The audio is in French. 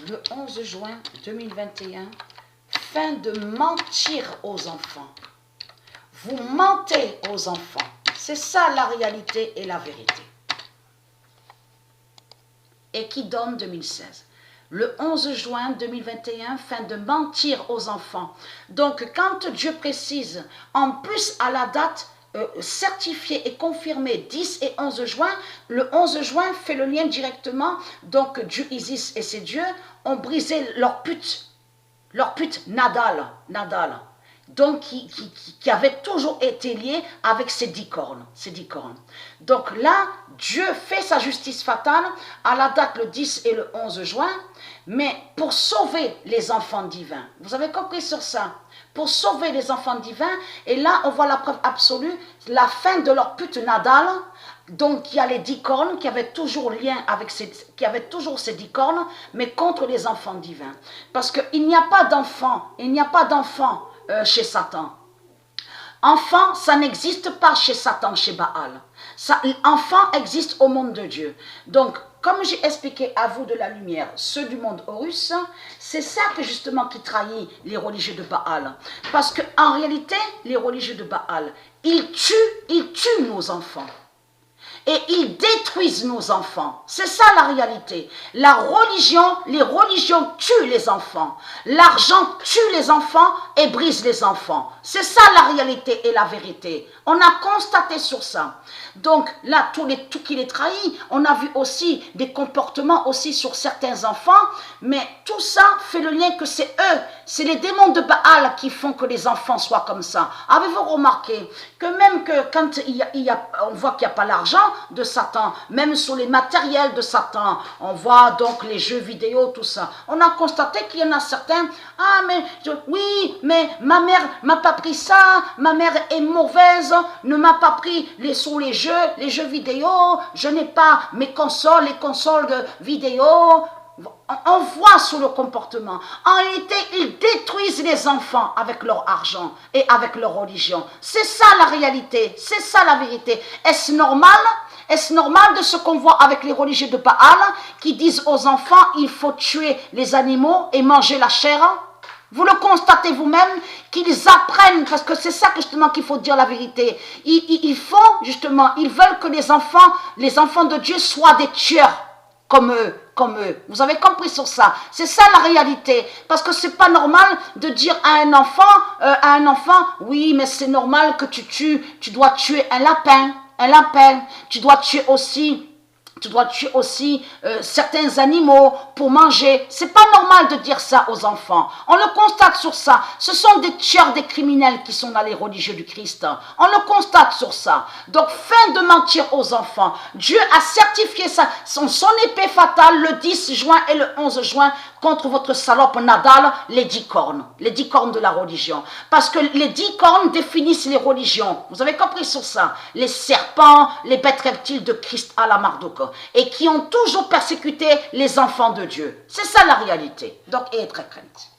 le 11 juin 2021, fin de mentir aux enfants. Vous mentez aux enfants. C'est ça la réalité et la vérité. Et qui donne 2016. Le 11 juin 2021, fin de mentir aux enfants. Donc, quand Dieu précise, en plus à la date certifiée et confirmée 10 et 11 juin, le 11 juin fait le lien directement. Donc, Dieu, Isis et ses dieux ont brisé leur pute Nadal. Donc, qui avait toujours été lié avec ces 10 cornes. Donc là, Dieu fait sa justice fatale à la date le 10 et le 11 juin, mais pour sauver les enfants divins. Vous avez compris sur ça? Pour sauver les enfants divins, et là, on voit la preuve absolue, la fin de leur pute Nadal. Donc, il y a les 10 cornes qui avaient toujours lien avec ces 10 cornes, mais contre les enfants divins. Parce qu'il n'y a pas d'enfants, chez Satan. Enfant, ça n'existe pas chez Satan, chez Baal. Enfant existe au monde de Dieu. Donc, comme j'ai expliqué à vous de la lumière, ceux du monde Horus, c'est ça que justement qui trahit les religieux de Baal. Parce qu'en réalité, les religieux de Baal, ils tuent nos enfants. Et ils détruisent nos enfants. C'est ça la réalité. Les religions tuent les enfants. L'argent tue les enfants et brise les enfants. C'est ça la réalité et la vérité. On a constaté sur ça. Donc là, tout qui les trahit, on a vu aussi des comportements aussi sur certains enfants, mais tout ça fait le lien que c'est eux, c'est les démons de Baal qui font que les enfants soient comme ça. Avez-vous remarqué que même que quand on voit qu'il n'y a pas l'argent de Satan, même sur les matériels de Satan, on voit donc les jeux vidéo, tout ça, on a constaté qu'il y en a certains, oui, mais ma mère m'a pas pris ça, ma mère est mauvaise, ne m'a pas pris sur les jeux vidéo, je n'ai pas les consoles de vidéo. On voit sur le comportement. En réalité, ils détruisent les enfants avec leur argent et avec leur religion. C'est ça la réalité, c'est ça la vérité. Est-ce normal? Est-ce normal de ce qu'on voit avec les religieux de Baal qui disent aux enfants, il faut tuer les animaux et manger la chair? Vous le constatez vous-même qu'ils apprennent, parce que c'est ça justement qu'il faut dire la vérité. Ils veulent que les enfants de Dieu soient des tueurs comme eux. Vous avez compris sur ça? C'est ça la réalité. Parce que c'est pas normal de dire à un enfant, oui, mais c'est normal que tu dois tuer un lapin, tu dois tuer aussi certains animaux pour manger. C'est pas normal de dire ça aux enfants. On le constate sur ça. Ce sont des tueurs, des criminels qui sont dans les religieux du Christ. On le constate sur ça. Donc, fin de mentir aux enfants. Dieu a certifié ça, son épée fatale le 10 juin et le 11 juin contre votre salope Nadal, les 10 cornes. Les 10 cornes de la religion. Parce que les 10 cornes définissent les religions. Vous avez compris sur ça? Les serpents, les bêtes reptiles de Christ à la Marduk. Et qui ont toujours persécuté les enfants de Dieu. C'est ça la réalité. Donc, ayez très crainte.